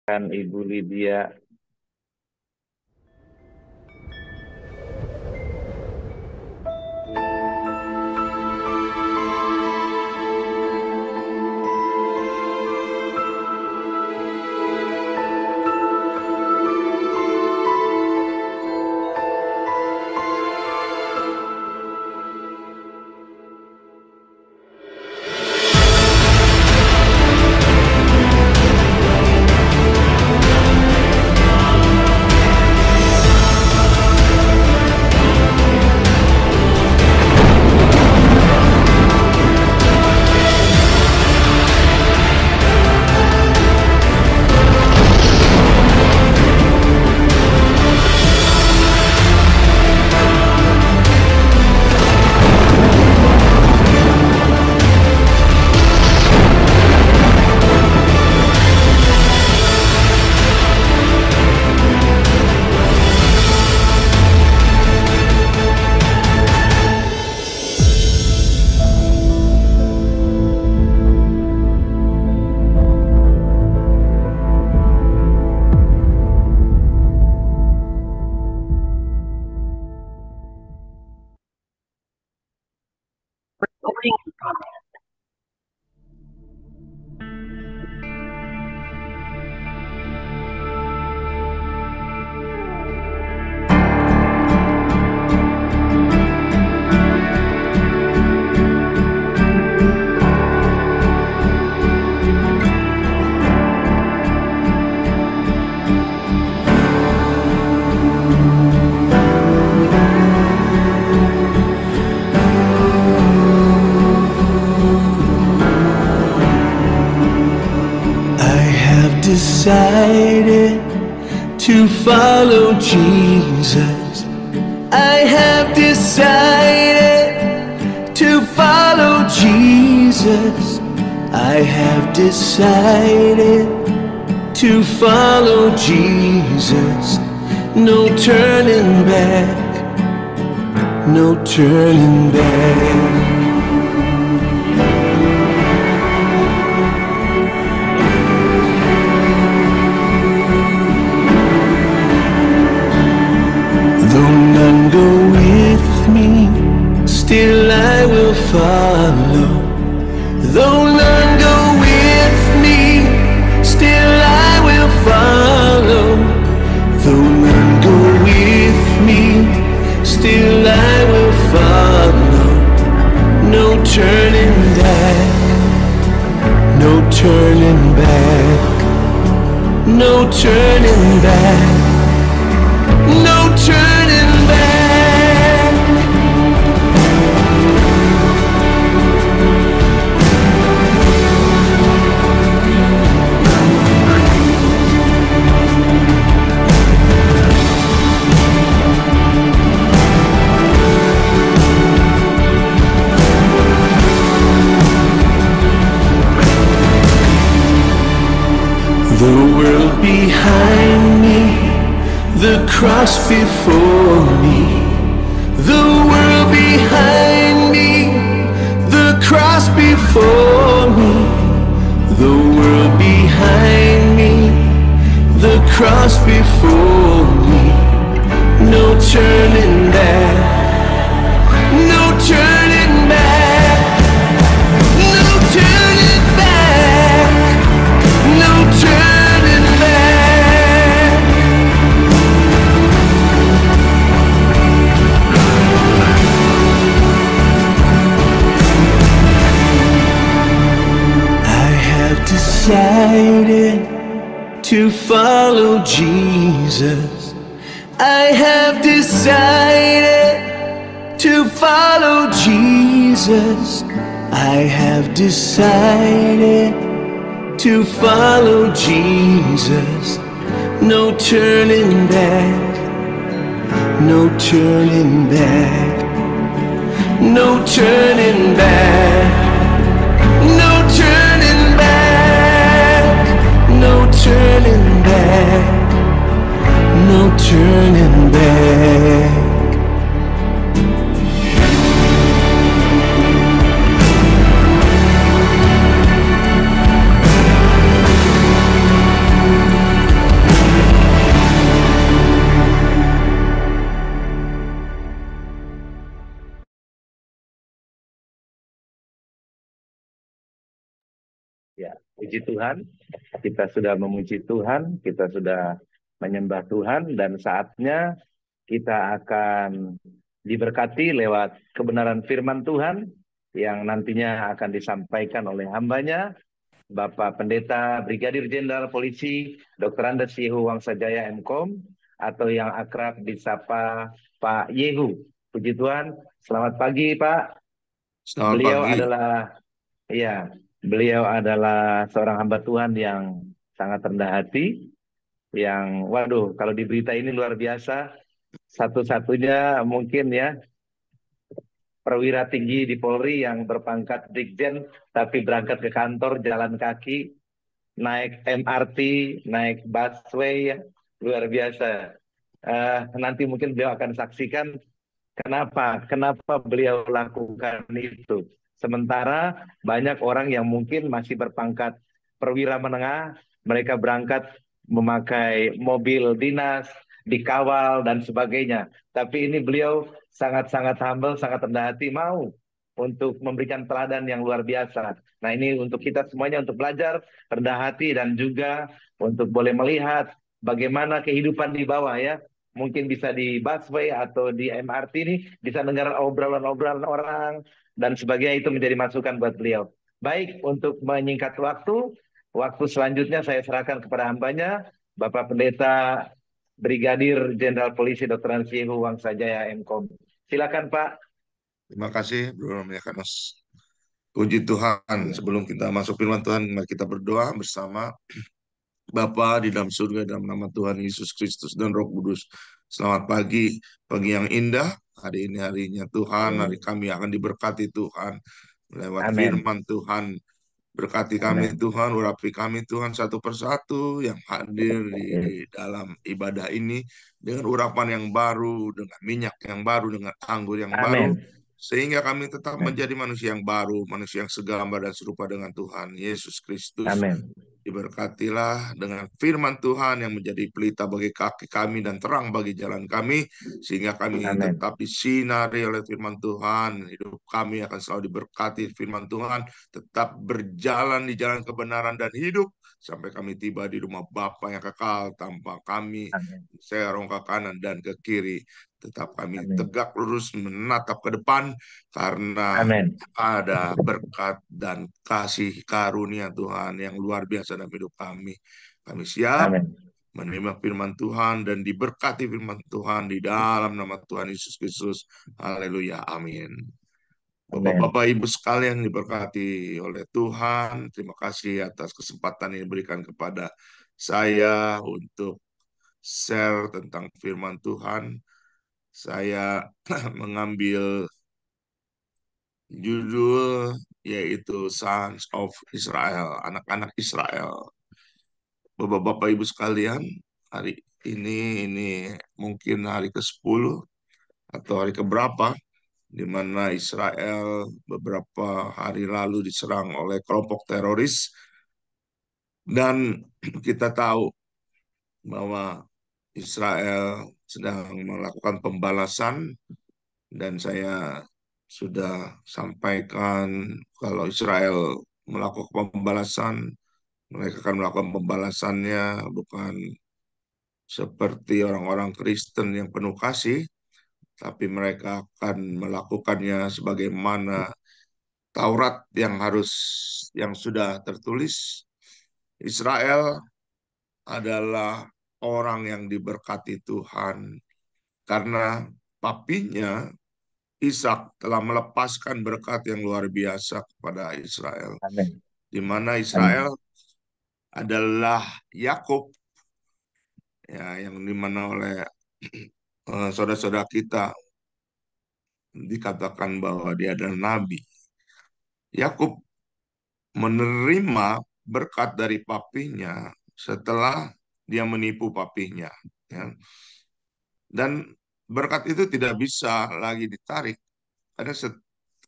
Kan Ibu Lydia. Decided to follow Jesus. I have decided to follow Jesus. I have decided to follow Jesus. No turning back, no turning back. Still I will follow. Though none go with me, still I will follow. Though none go with me, still I will follow. No turning back, no turning back, no turning back, no turning back. The world behind me, the cross before me. The world behind me, the cross before me. The world behind me, the cross before me. No turning back, no turning back, no turning back, no turning back. I have decided to follow Jesus. I have decided to follow Jesus. I have decided to follow Jesus. No turning back, no turning back, no turning back, no turning back, no turning back, no turning back. puji Tuhan, kita sudah memuji Tuhan, kita sudah menyembah Tuhan, dan saatnya kita akan diberkati lewat kebenaran firman Tuhan yang nantinya akan disampaikan oleh hambanya, Bapak Pendeta Brigadir Jenderal Polisi Dr. Andes Yehu Wangsajaya MKOM, atau yang akrab disapa Pak Yehu. Puji Tuhan, selamat pagi Pak. Selamat Beliau pagi. adalah Iya, beliau adalah seorang hamba Tuhan yang sangat rendah hati, yang waduh kalau di berita ini luar biasa, satu-satunya mungkin ya perwira tinggi di Polri yang berpangkat Brigjen tapi berangkat ke kantor jalan kaki, naik MRT, naik busway ya, luar biasa. Nanti mungkin beliau akan saksikan kenapa beliau lakukan itu. Sementara banyak orang yang mungkin masih berpangkat perwira menengah, mereka berangkat memakai mobil dinas, dikawal dan sebagainya. Tapi ini beliau sangat-sangat humble, sangat rendah hati, mau untuk memberikan teladan yang luar biasa. Nah, ini untuk kita semuanya untuk belajar rendah hati dan juga untuk boleh melihat bagaimana kehidupan di bawah ya. Mungkin bisa di busway atau di MRT ini bisa dengar obrolan-obrolan orang dan sebagainya, itu menjadi masukan buat beliau. Baik, untuk menyingkat waktu selanjutnya saya serahkan kepada hambanya, Bapak Pendeta Brigadir Jenderal Polisi Dr. Ansyihu Wangsajaya MKOM. Silakan Pak. Terima kasih, Bro Yakanos. Puji Tuhan. Sebelum kita masuk firman Tuhan, mari kita berdoa bersama. Bapa di dalam surga, dalam nama Tuhan Yesus Kristus dan Roh Kudus. Selamat pagi, pagi yang indah. Hari ini harinya Tuhan, hari kami akan diberkati Tuhan. Lewat Amin. firman Tuhan, berkati kami Amin. Tuhan, urapi kami Tuhan satu persatu yang hadir di dalam ibadah ini dengan urapan yang baru, dengan minyak yang baru, dengan anggur yang baru, Amin. sehingga kami tetap Amin. menjadi manusia yang baru, manusia yang segambar dan serupa dengan Tuhan Yesus Kristus. Amin. Diberkatilah dengan firman Tuhan yang menjadi pelita bagi kaki kami dan terang bagi jalan kami, sehingga kami Amin. tetap disinari oleh firman Tuhan. Hidup kami akan selalu diberkati firman Tuhan, tetap berjalan di jalan kebenaran dan hidup, sampai kami tiba di rumah Bapa yang kekal tanpa kami Amin. serong ke kanan dan ke kiri. Tetap kami Amin. tegak lurus menatap ke depan, karena Amin. ada berkat dan kasih karunia Tuhan yang luar biasa dalam hidup kami. Kami siap Amin. menerima firman Tuhan dan diberkati firman Tuhan di dalam nama Tuhan Yesus Kristus. Haleluya. Amin. Amin. Bapak-bapak, Ibu sekalian diberkati oleh Tuhan. Terima kasih atas kesempatan yang diberikan kepada saya untuk share tentang firman Tuhan. Saya mengambil judul yaitu Sons of Israel, anak-anak Israel. Bapak-bapak Ibu sekalian, hari ini mungkin hari ke-10 atau hari keberapa di mana Israel beberapa hari lalu diserang oleh kelompok teroris, dan kita tahu bahwa Israel sedang melakukan pembalasan, dan saya sudah sampaikan kalau Israel melakukan pembalasan, mereka akan melakukan pembalasannya bukan seperti orang-orang Kristen yang penuh kasih, tapi mereka akan melakukannya sebagaimana Taurat yang sudah tertulis. Israel adalah orang yang diberkati Tuhan karena papinya Ishak telah melepaskan berkat yang luar biasa kepada Israel, Amin. di mana Amin. Israel adalah Yakub, ya, yang dimana oleh saudara-saudara kita dikatakan bahwa dia adalah nabi. Yakub menerima berkat dari papinya setelah dia menipu papinya, ya. Dan berkat itu tidak bisa lagi ditarik. Karena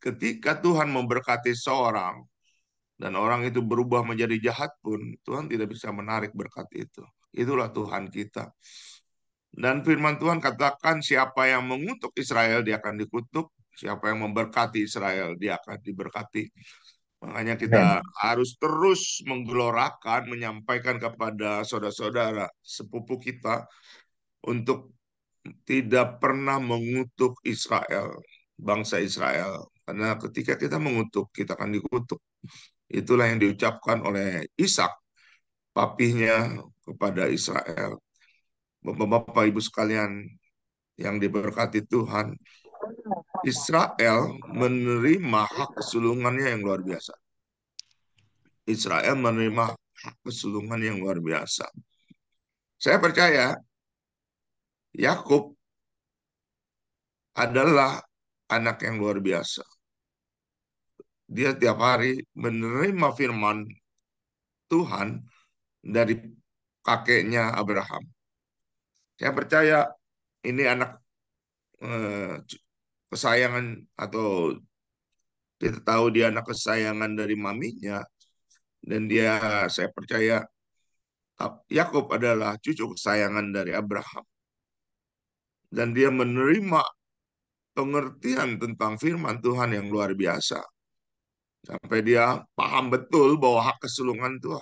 ketika Tuhan memberkati seorang dan orang itu berubah menjadi jahat pun, Tuhan tidak bisa menarik berkat itu. Itulah Tuhan kita. Dan firman Tuhan katakan siapa yang mengutuk Israel dia akan dikutuk, siapa yang memberkati Israel dia akan diberkati. Makanya kita Amin. harus terus menggelorakan, menyampaikan kepada saudara-saudara sepupu kita untuk tidak pernah mengutuk Israel, bangsa Israel. Karena ketika kita mengutuk, kita akan dikutuk. Itulah yang diucapkan oleh Ishak, papihnya kepada Israel. Bapak-bapak, ibu sekalian yang diberkati Tuhan, Israel menerima hak kesulungannya yang luar biasa. Israel menerima hak kesulungan yang luar biasa. Saya percaya Yakub adalah anak yang luar biasa. Dia tiap hari menerima firman Tuhan dari kakeknya Abraham. Saya percaya ini anak kesayangan, atau kita tahu dia anak kesayangan dari maminya, dan dia, saya percaya Yakub adalah cucu kesayangan dari Abraham, dan dia menerima pengertian tentang firman Tuhan yang luar biasa sampai dia paham betul bahwa hak kesulungan itu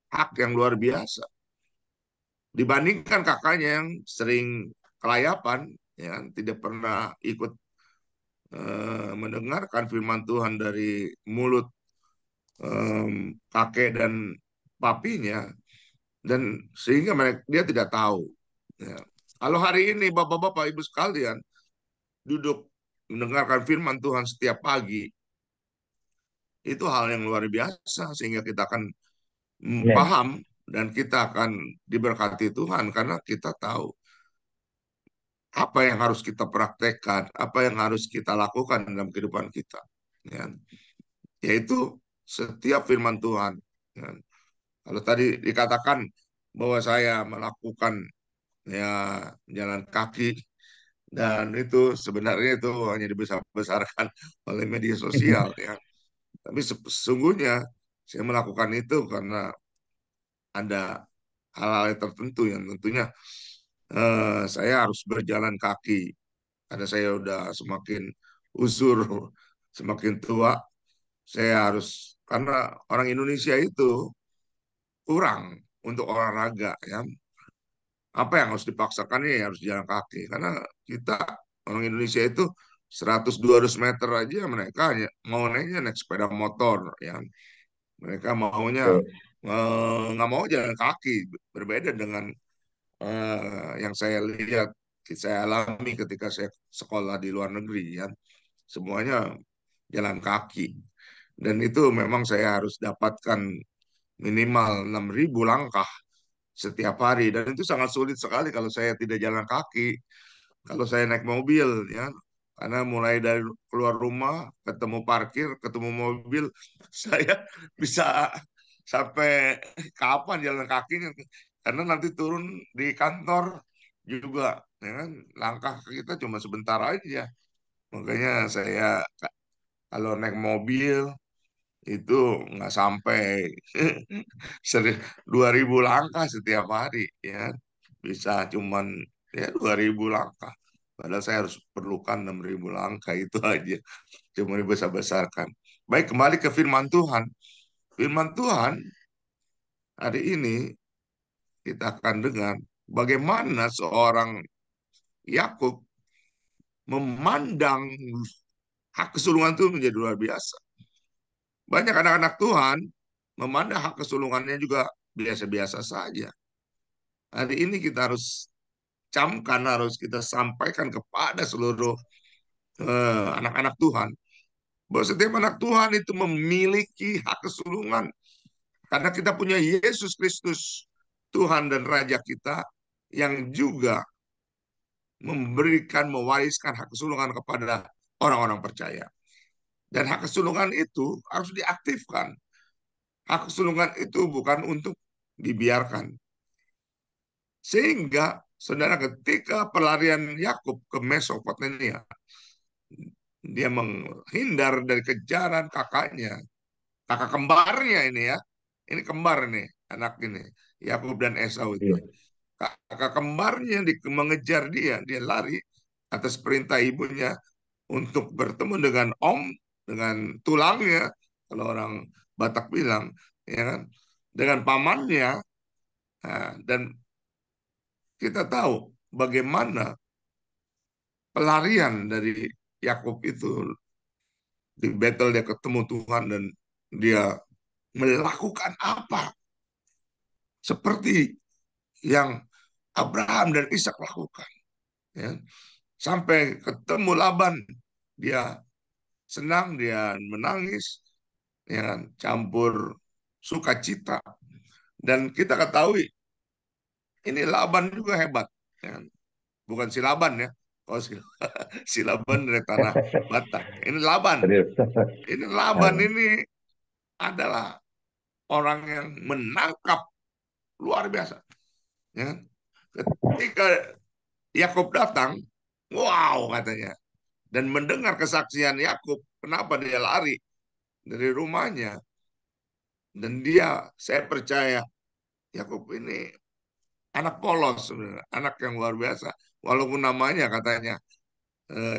hak yang luar biasa dibandingkan kakaknya yang sering kelayapan, ya, tidak pernah ikut mendengarkan firman Tuhan dari mulut kakek dan papinya, dan sehingga dia tidak tahu. Ya. Kalau hari ini bapak-bapak ibu sekalian duduk mendengarkan firman Tuhan setiap pagi, itu hal yang luar biasa sehingga kita akan Amin. paham dan kita akan diberkati Tuhan karena kita tahu apa yang harus kita praktekkan, apa yang harus kita lakukan dalam kehidupan kita. Ya. Yaitu setiap firman Tuhan. Ya. Kalau tadi dikatakan bahwa saya melakukan, ya, jalan kaki, dan itu sebenarnya itu hanya dibesar-besarkan oleh media sosial, ya. Tapi sesungguhnya saya melakukan itu karena ada hal-hal tertentu yang tentunya saya harus berjalan kaki karena saya udah semakin usur, semakin tua. Saya harus, karena orang Indonesia itu kurang untuk olahraga, ya. Apa yang harus dipaksakan ya harus jalan kaki karena kita orang Indonesia itu 100-200 meter aja mereka mau naiknya naik sepeda motor, ya. Mereka maunya Betul. nggak mau jalan kaki, berbeda dengan yang saya lihat, saya alami ketika saya sekolah di luar negeri, ya. Semuanya jalan kaki, dan itu memang saya harus dapatkan minimal 6.000 langkah setiap hari, dan itu sangat sulit sekali kalau saya tidak jalan kaki. Kalau saya naik mobil, ya, karena mulai dari keluar rumah ketemu parkir ketemu mobil saya bisa sampai kapan jalan kakinya, karena nanti turun di kantor juga, ya kan, langkah kita cuma sebentar aja. Makanya saya kalau naik mobil itu nggak sampai 2.000 langkah setiap hari, ya, bisa cuman ya 2.000 langkah. Padahal saya harus perlukan 6.000 langkah itu aja, cuma dibesar-besarkan. Baik, kembali ke firman Tuhan. Firman Tuhan hari ini kita akan dengar bagaimana seorang Yakub memandang hak kesulungan itu menjadi luar biasa. Banyak anak-anak Tuhan memandang hak kesulungannya juga biasa-biasa saja. Hari ini kita harus camkan, harus kita sampaikan kepada seluruh anak-anak Tuhan bahwa setiap anak Tuhan itu memiliki hak kesulungan karena kita punya Yesus Kristus, Tuhan dan Raja kita, yang juga memberikan, mewariskan hak kesulungan kepada orang-orang percaya. Dan hak kesulungan itu harus diaktifkan. Hak kesulungan itu bukan untuk dibiarkan. Sehingga, saudara, ketika pelarian Yakub ke Mesopotamia, dia menghindar dari kejaran kakaknya, kakak kembarnya ini, ya. Ini kembar nih, anak ini, Yakub dan Esau itu. Iya. Kakak kembarnya mengejar dia, dia lari atas perintah ibunya untuk bertemu dengan om, dengan tulangnya, kalau orang Batak bilang, ya kan, dengan pamannya. Nah, dan kita tahu bagaimana pelarian dari Yakub itu di battle, dia ketemu Tuhan dan dia melakukan apa seperti yang Abraham dan Ishak lakukan, ya. Sampai ketemu Laban, dia senang, dia menangis, ya kan, campur sukacita. Dan kita ketahui ini Laban juga hebat, ya kan. Bukan si Laban ya, oh si Laban dari tanah Batak. Ini Laban, Serius. ini Laban ini adalah orang yang menangkap luar biasa, ya kan. Ketika Yakub datang, wow katanya, dan mendengar kesaksian Yakub, kenapa dia lari dari rumahnya, dan dia, saya percaya Yakub ini anak polos, anak yang luar biasa. Walaupun namanya katanya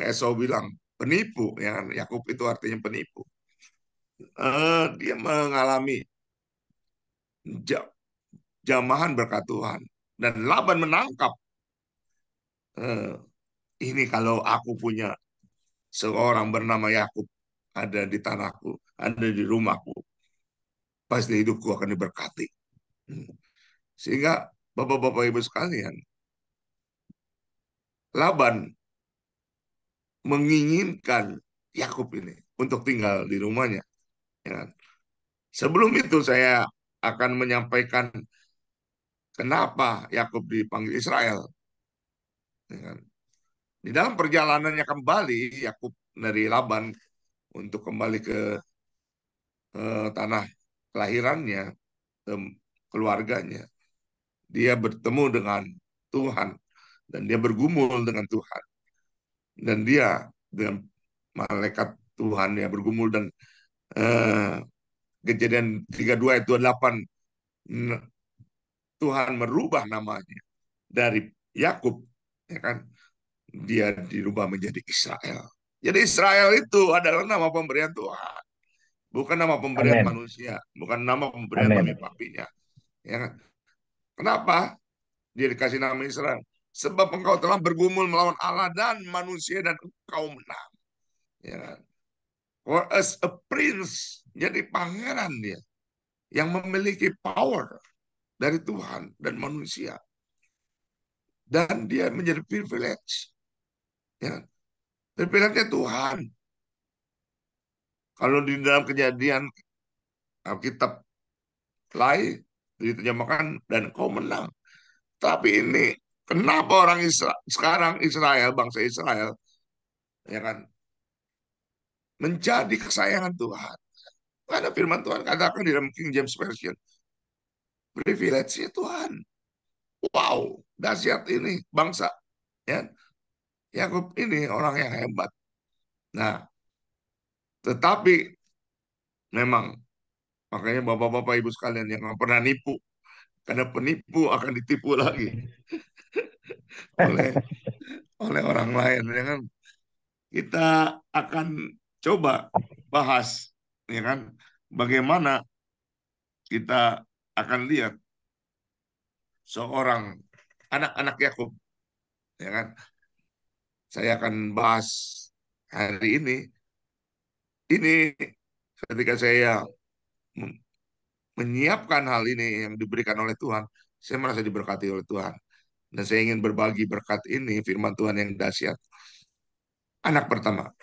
Esau bilang penipu, ya kan? Yakub itu artinya penipu. Dia mengalami ja- jamahan berkat Tuhan, dan Laban menangkap, eh, ini kalau aku punya seorang bernama Yakub ada di tanahku, ada di rumahku, pasti hidupku akan diberkati. Hmm. Sehingga Bapak-bapak Ibu sekalian, Laban menginginkan Yakub ini untuk tinggal di rumahnya, ya kan? Sebelum itu saya akan menyampaikan kenapa Yakub dipanggil Israel, ya kan? Di dalam perjalanannya kembali Yakub dari Laban untuk kembali ke tanah kelahirannya, ke keluarganya, dia bertemu dengan Tuhan dan dia bergumul dengan Tuhan, dan dia dengan malaikat Tuhan ya bergumul, dan eh, Kejadian 32 ayat 28, Tuhan merubah namanya dari Yakub, ya kan, dia dirubah menjadi Israel. Jadi Israel itu adalah nama pemberian Tuhan, bukan nama pemberian Amin. manusia, bukan nama pemberian mami Amin. papinya, ya kan. Kenapa dia dikasih nama Israel? Sebab engkau telah bergumul melawan Allah dan manusia dan engkau menang, ya kan. For as a prince, jadi pangeran dia yang memiliki power dari Tuhan dan manusia, dan dia menjadi privilege, ya, privilege Tuhan. Kalau di dalam Kejadian Alkitab lain diterjemahkan dan kau menang, tapi ini kenapa orang Israel sekarang, Israel, bangsa Israel, ya kan, menjadi kesayangan Tuhan? Karena firman Tuhan katakan di dalam King James Version, privilege Tuhan. Wow, dahsyat ini bangsa, ya. Yakub ini orang yang hebat. Nah, tetapi memang, makanya bapak-bapak ibu sekalian yang nggak pernah nipu, karena penipu akan ditipu lagi oleh oleh orang lain, ya kan. Kita akan coba bahas, ya kan, bagaimana kita akan lihat seorang anak-anak Yakub, ya kan. Saya akan bahas hari ini ketika saya menyiapkan hal ini yang diberikan oleh Tuhan, saya merasa diberkati oleh Tuhan. Dan saya ingin berbagi berkat ini, firman Tuhan yang dahsyat. Anak pertama,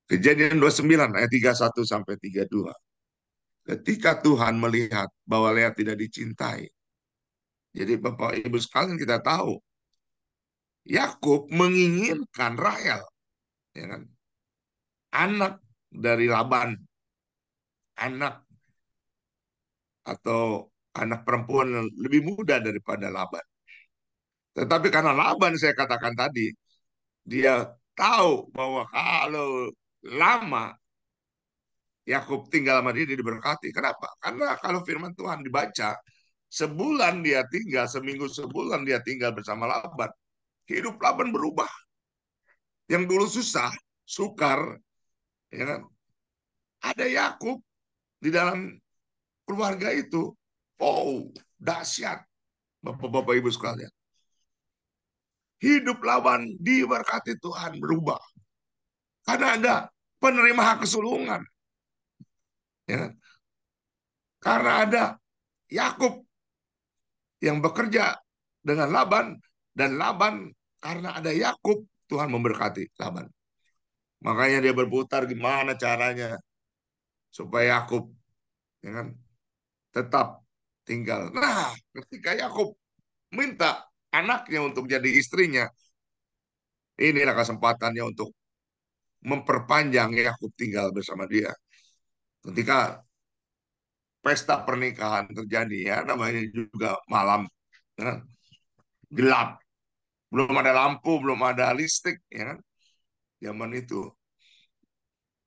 Kejadian 29 ayat 31 sampai 32. Ketika Tuhan melihat bahwa Lea tidak dicintai. Jadi Bapak Ibu sekalian, kita tahu Yakub menginginkan Rahel, ya kan? Anak dari Laban, anak atau anak perempuan yang lebih muda daripada Laban. Tetapi karena Laban, saya katakan tadi, dia tahu bahwa kalau lama Yakub tinggal sama dia diberkati. Kenapa? Karena kalau firman Tuhan dibaca, sebulan dia tinggal, seminggu sebulan dia tinggal bersama Laban, hidup Laban berubah. Yang dulu susah, sukar, ya kan, ada Yakub di dalam keluarga itu. Oh, dahsyat, Bapak-bapak Ibu sekalian. Hidup Laban diberkati Tuhan berubah. Karena ada penerima hak kesulungan. Ya. Karena ada Yakub yang bekerja dengan Laban. Dan Laban, karena ada Yakub, Tuhan memberkati Laban. Makanya dia berputar gimana caranya supaya Yakub, ya kan, tetap tinggal. Nah, ketika Yakub minta anaknya untuk jadi istrinya, inilah kesempatannya untuk memperpanjang Yakub tinggal bersama dia. Ketika pesta pernikahan terjadi, ya namanya juga malam, ya, gelap, belum ada lampu, belum ada listrik, ya kan, zaman itu,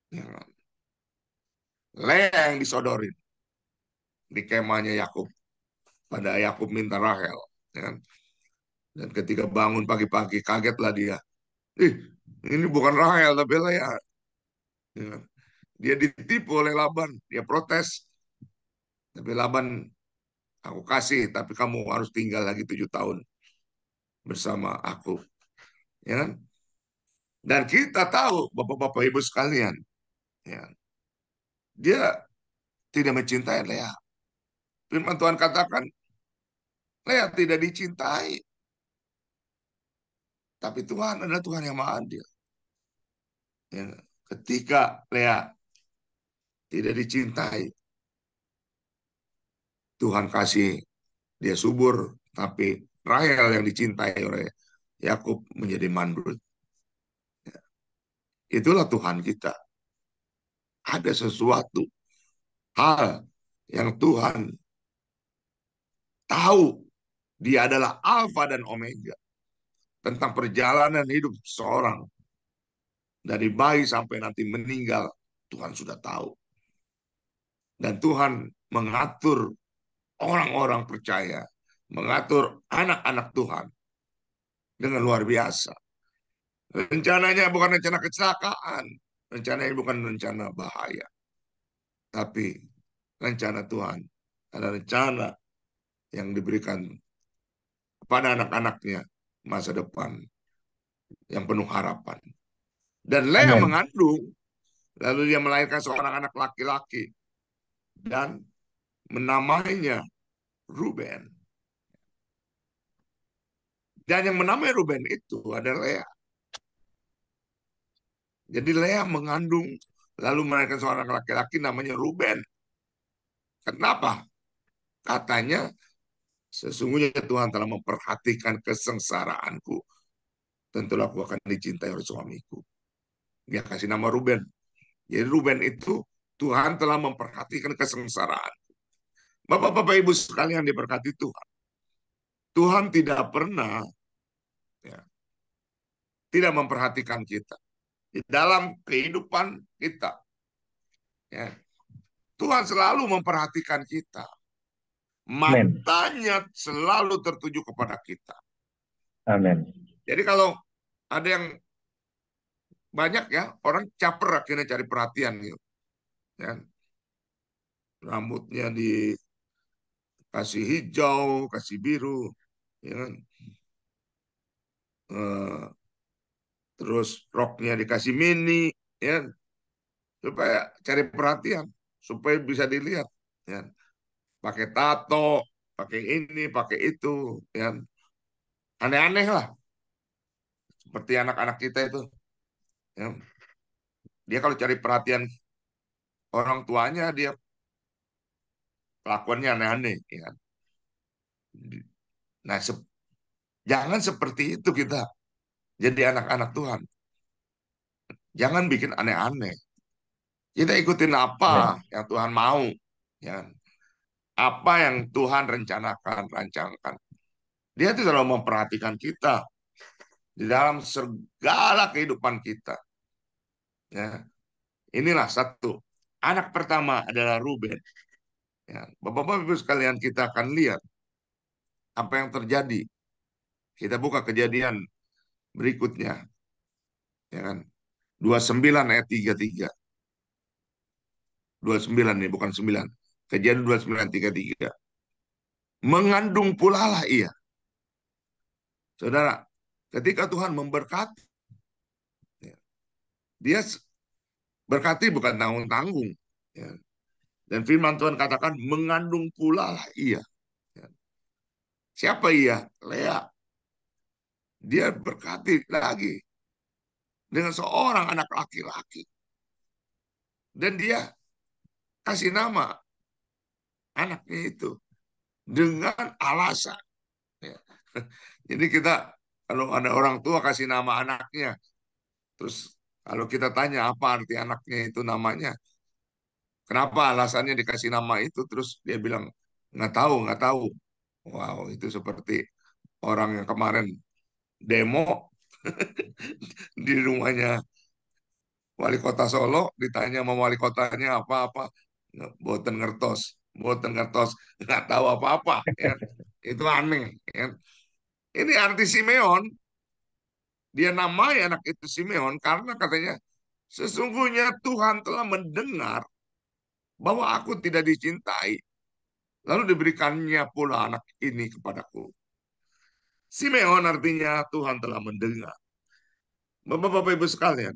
ya kan. Lea yang disodorin di kemahnya Yakub, pada Yakub minta Rahel, ya kan. Dan ketika bangun pagi-pagi kagetlah dia, ih, ini bukan Rahel tapi Lea, ya kan. Dia ditipu oleh Laban, dia protes, tapi Laban, aku kasih, tapi kamu harus tinggal lagi 7 tahun bersama aku, ya kan. Dan kita tahu, bapak-bapak ibu sekalian, ya, dia tidak mencintai Lea. Firman Tuhan katakan, Lea tidak dicintai. Tapi Tuhan adalah Tuhan yang maha adil. Ya, ketika Lea tidak dicintai, Tuhan kasih dia subur. Tapi Rahel yang dicintai oleh Yakub menjadi mandul. Itulah Tuhan kita. Ada sesuatu hal yang Tuhan tahu, dia adalah Alfa dan Omega. Tentang perjalanan hidup seorang. Dari bayi sampai nanti meninggal, Tuhan sudah tahu. Dan Tuhan mengatur orang-orang percaya, mengatur anak-anak Tuhan dengan luar biasa. Rencananya bukan rencana kecelakaan, rencananya bukan rencana bahaya, tapi rencana Tuhan adalah rencana yang diberikan kepada anak-anaknya masa depan yang penuh harapan. Dan Lea Amin. mengandung, lalu dia melahirkan seorang anak laki-laki dan menamainya Ruben. Dan yang menamai Ruben itu adalah Lea. Jadi Lea mengandung lalu melahirkan seorang laki-laki namanya Ruben. Kenapa? Katanya sesungguhnya Tuhan telah memperhatikan kesengsaraanku. Tentulah aku akan dicintai oleh suamiku. Dia kasih nama Ruben. Jadi Ruben itu Tuhan telah memperhatikan kesengsaraan. Bapak-bapak ibu sekalian diberkati Tuhan. Tuhan tidak pernah, ya, tidak memperhatikan kita di dalam kehidupan kita. Ya. Tuhan selalu memperhatikan kita. Amin. Matanya selalu tertuju kepada kita. Amin. Jadi kalau ada yang banyak, ya, orang caper akhirnya cari perhatian gitu. Ya. Rambutnya dikasih hijau, kasih biru, ya kan? Eh, terus roknya dikasih mini, ya, supaya cari perhatian, supaya bisa dilihat, ya. Pakai tato, pakai ini, pakai itu, ya. Aneh-aneh lah, seperti anak-anak kita itu, ya. Dia kalau cari perhatian orang tuanya, dia kelakuannya aneh-aneh, ya kan? Nah, jangan seperti itu kita jadi anak-anak Tuhan. Jangan bikin aneh-aneh. Kita ikutin apa Amin. yang Tuhan mau, ya kan? Apa yang Tuhan rencanakan, rancangkan. Dia itu selalu memperhatikan kita di dalam segala kehidupan kita. Ya, inilah satu. Anak pertama adalah Ruben. Ya, Bapak-bapak Ibu sekalian, kita akan lihat apa yang terjadi. Kita buka Kejadian berikutnya, ya kan? 29 ayat 33. 29 nih, bukan 9. Kejadian 29:33. Mengandung pula lah ia. Saudara, ketika Tuhan memberkati, ya, dia berkati bukan tanggung-tanggung. Ya. Dan firman Tuhan katakan mengandung pula lah ia. Ya. Siapa ia? Lea. Dia berkati lagi dengan seorang anak laki-laki. Dan dia kasih nama anaknya itu dengan alasan. Ya. Jadi kita kalau ada orang tua kasih nama anaknya, terus kalau kita tanya apa arti anaknya itu namanya, kenapa alasannya dikasih nama itu, terus dia bilang nggak tahu, nggak tahu. Wow, itu seperti orang yang kemarin demo di rumahnya wali kota Solo, ditanya sama wali kotanya apa-apa, boten ngertos, boten ngertos, nggak tahu apa-apa. Ya. Itu aneh. Ya. Ini arti Simeon, dia namai anak itu Simeon karena katanya sesungguhnya Tuhan telah mendengar bahwa aku tidak dicintai, lalu diberikannya pula anak ini kepadaku. Simeon artinya Tuhan telah mendengar. Bapak-bapak ibu sekalian,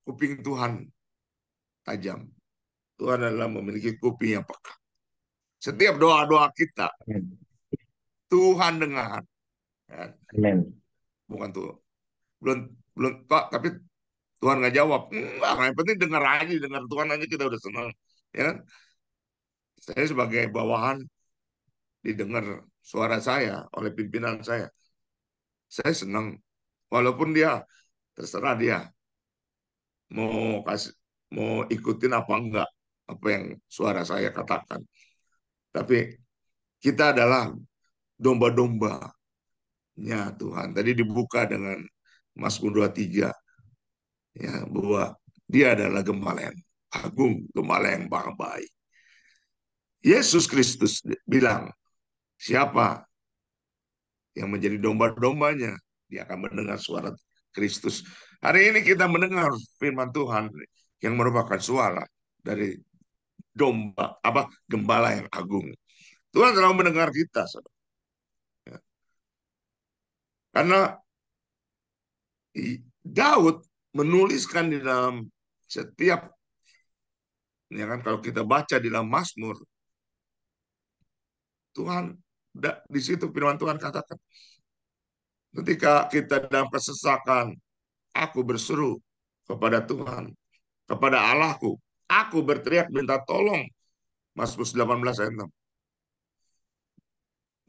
kuping Tuhan tajam. Tuhan adalah memiliki kuping yang peka. Setiap doa-doa kita, Amin. Tuhan dengar. Ya, Amin. bukan tuh, belum belum Pak, tapi Tuhan nggak jawab. Enggak, yang penting dengar aja, dengar Tuhan aja kita udah senang. Ya kan? Saya sebagai bawahan didengar suara saya oleh pimpinan saya senang. Walaupun dia terserah dia mau kasih mau ikutin apa enggak apa yang suara saya katakan. Tapi kita adalah domba-dombanya Tuhan. Tadi dibuka dengan Mazmur 23 ya bahwa dia adalah gembala yang agung, gembala yang baik. Yesus Kristus bilang, siapa yang menjadi domba-dombanya, dia akan mendengar suara Kristus. Hari ini kita mendengar firman Tuhan yang merupakan suara dari domba, apa gembala yang agung. Tuhan selalu mendengar kita, saudara. Ya. Karena Daud menuliskan di dalam setiap, ya kan, kalau kita baca di dalam Mazmur, Tuhan di situ firman Tuhan katakan, ketika kita dalam kesesakan, aku berseru kepada Tuhan, kepada Allahku, aku berteriak minta tolong. Mazmur 18 ayat 6.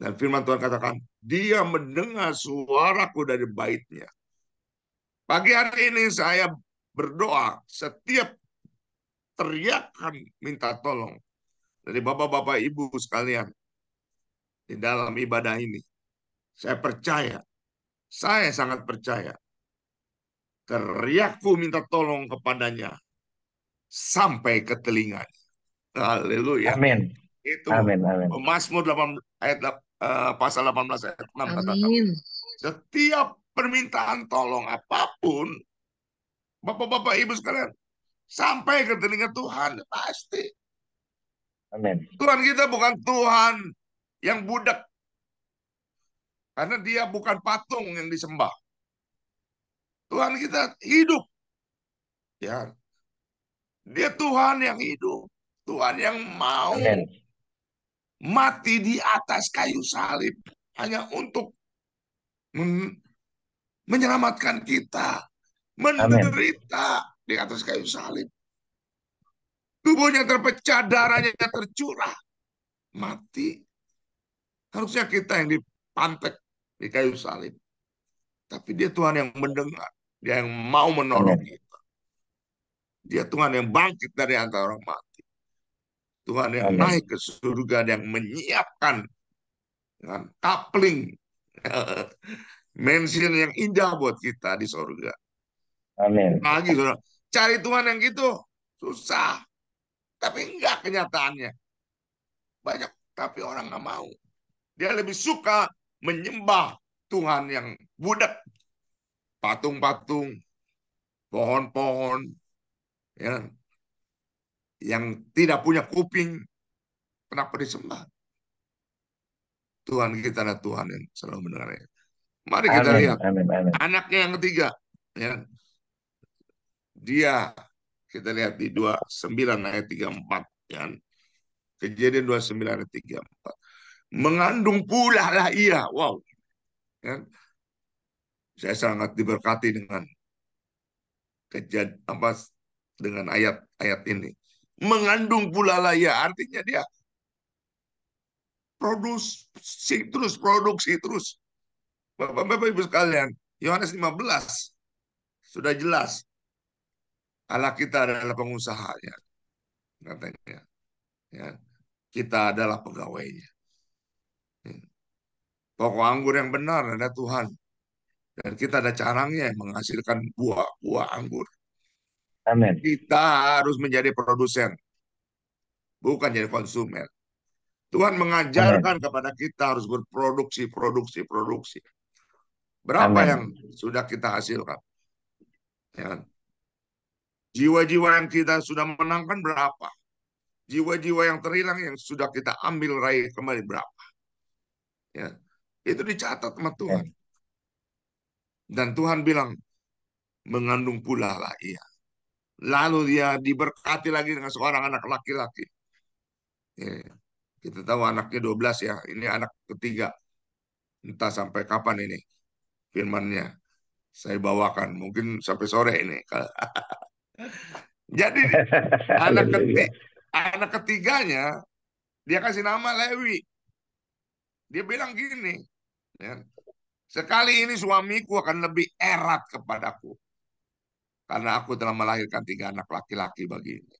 Dan firman Tuhan katakan, dia mendengar suaraku dari baitnya. Pagi hari ini saya berdoa, setiap teriakan minta tolong dari bapak-bapak ibu sekalian di dalam ibadah ini. Saya percaya, saya sangat percaya, teriakku minta tolong kepadanya sampai ke telinganya. Haleluya. Amin. Itu Amin. Amin. Mazmur 8 ayat pasal 18 ayat 6 katakan. Amin. Setiap permintaan tolong apapun, bapak-bapak ibu sekalian, sampai ke telinga Tuhan pasti. Amin. Tuhan kita bukan Tuhan yang budak, karena dia bukan patung yang disembah. Tuhan kita hidup, ya. Dia Tuhan yang hidup, Tuhan yang mau Amin. mati di atas kayu salib hanya untuk menyelamatkan kita, Amin. menderita di atas kayu salib. Tubuhnya terpecah, darahnya tercurah, mati. Harusnya kita yang dipantek di kayu salib. Tapi dia Tuhan yang mendengar, dia yang mau menolong Amin. kita. Dia Tuhan yang bangkit dari antara orang mati. Tuhan yang Amin. naik ke surga, yang menyiapkan dengan kapling mansion yang indah buat kita di surga. Amin. Lagi saudara, cari Tuhan yang gitu susah, tapi enggak kenyataannya. Banyak, tapi orang nggak mau. Dia lebih suka menyembah Tuhan yang budak, patung-patung, pohon-pohon, ya, yang tidak punya kuping, kenapa disembah? Tuhan kita adalah Tuhan yang selalu mendengarnya. Mari kita Amin. lihat Amin. Amin. anaknya yang ketiga. Ya, dia kita lihat di 29 ayat 34. Ya. Kejadian 29 ayat 34. Mengandung pula lah ia. Wow. Ya. Saya sangat diberkati dengan apa dengan ayat-ayat ini. Mengandung pula lah ia. Artinya dia produksi terus. Bapak-bapak Ibu sekalian, Yohanes 15 sudah jelas Allah kita adalah pengusahanya, katanya. Ya, kita adalah pegawainya. Ya. Pokok anggur yang benar adalah Tuhan. Dan kita ada caranya menghasilkan buah-buah anggur. Amin. Kita harus menjadi produsen, bukan jadi konsumen. Tuhan mengajarkan Amin. kepada kita harus berproduksi, produksi, produksi. Berapa yang Amin. sudah kita hasilkan? Ya. Jiwa-jiwa yang kita sudah menangkan berapa? Jiwa-jiwa yang terhilang yang sudah kita ambil raih kembali berapa? Ya. Itu dicatat sama Tuhan. Amin. Dan Tuhan bilang, mengandung pula lah ia. Lalu dia diberkati lagi dengan seorang anak laki-laki. Ya. Kita tahu anaknya 12 ya. Ini anak ketiga. Entah sampai kapan ini firmannya saya bawakan. Mungkin sampai sore ini. Jadi Haleluya. anak ketiganya dia kasih nama Lewi. Dia bilang gini, ya, sekali ini suamiku akan lebih erat kepadaku karena aku telah melahirkan 3 anak laki-laki baginya.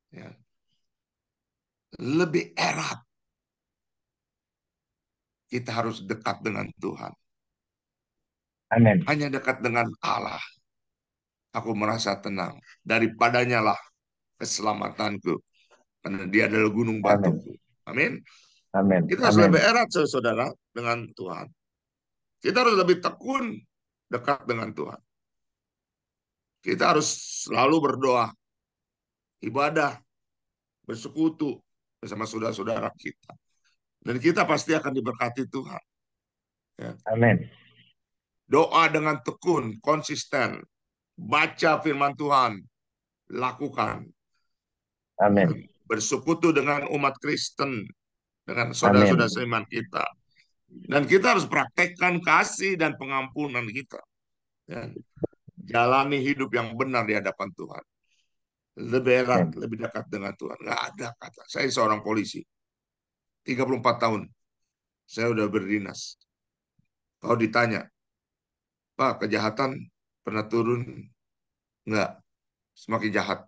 Ya. Lebih erat. Kita harus dekat dengan Tuhan. Amin. Hanya dekat dengan Allah. Aku merasa tenang. Daripadanya lah keselamatanku. Karena dia adalah gunung Amin. batuku. Amin. Amin. Kita harus lebih Amin. erat, saudara, dengan Tuhan. Kita harus lebih tekun dekat dengan Tuhan. Kita harus selalu berdoa, ibadah, bersekutu bersama saudara-saudara kita. Dan kita pasti akan diberkati Tuhan. Ya. Amin. Doa dengan tekun, konsisten. Baca firman Tuhan. Lakukan. Ya. Amin. Bersekutu dengan umat Kristen. Dengan saudara-saudara Amin. seiman kita. Dan kita harus praktekkan kasih dan pengampunan kita. Ya. Jalani hidup yang benar di hadapan Tuhan. Lebih erat, Amin. lebih dekat dengan Tuhan. Nggak ada kata. Saya seorang polisi. 34 tahun. Saya udah berdinas. Kalau ditanya, Pak, kejahatan pernah turun? Nggak. Semakin jahat.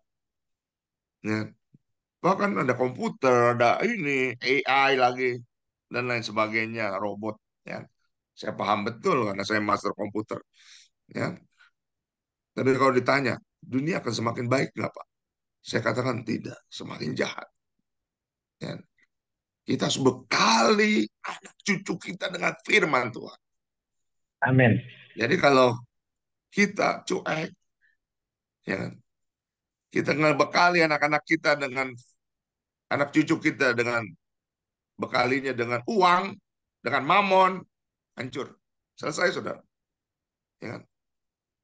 Ya. Bahkan ada komputer, ada ini, AI lagi, dan lain sebagainya, robot. Ya. Saya paham betul karena saya master komputer. Ya. Tapi kalau ditanya, dunia akan semakin baik nggak, Pak? Saya katakan tidak, semakin jahat. Ya. Kita harus bekali anak cucu kita dengan firman Tuhan. Amin. Jadi kalau kita cuek, ya kan? Kita bekali anak-anak kita dengan anak cucu kita dengan bekalinya dengan uang, dengan mamon, hancur. Selesai, saudara. Ya kan?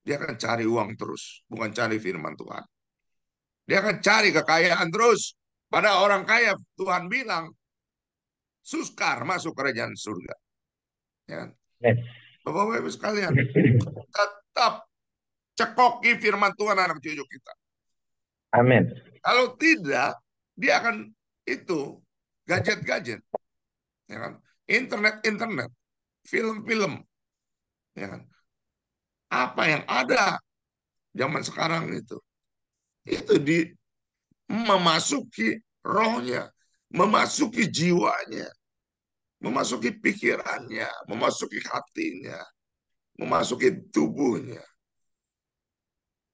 Dia akan cari uang terus, bukan cari firman Tuhan. Dia akan cari kekayaan terus. Pada orang kaya, Tuhan bilang, sukar masuk kerajaan surga. Ya kan? Amin. Bapak-bapak sekalian, tetap cekoki firman Tuhan anak cucu kita. Amin. Kalau tidak, dia akan itu gadget-gadget, ya kan? Internet, film-film, ya kan? Apa yang ada zaman sekarang itu memasuki rohnya, memasuki jiwanya, memasuki pikirannya, memasuki hatinya, memasuki tubuhnya.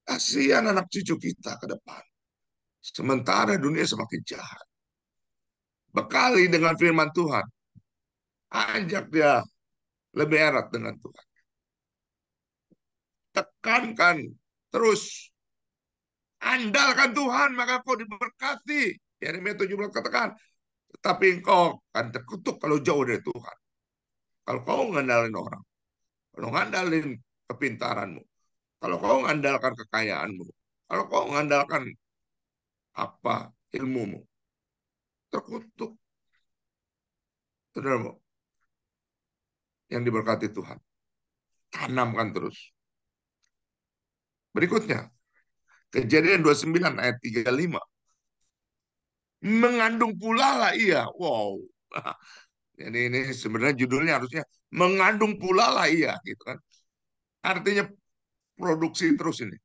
Kasihan anak cucu kita ke depan. Sementara dunia semakin jahat. Bekali dengan firman Tuhan. Ajak dia lebih erat dengan Tuhan. Tekankan terus Andalkan Tuhan, maka kau diberkati. Yeremia 17 katakan, tapi engkau akan terkutuk kalau jauh dari Tuhan. Kalau kau ngandalin orang, kalau ngandalin kepintaranmu, kalau kau ngandalkan kekayaanmu, kalau kau ngandalkan apa ilmumu, terkutuk. Saudara yang diberkati Tuhan, tanamkan terus. Berikutnya, Kejadian 29 ayat 35. Mengandung pula lah ia. Wow. Jadi ini sebenarnya judulnya harusnya mengandung pula lah ia, gitu kan. Artinya produksi terus ini.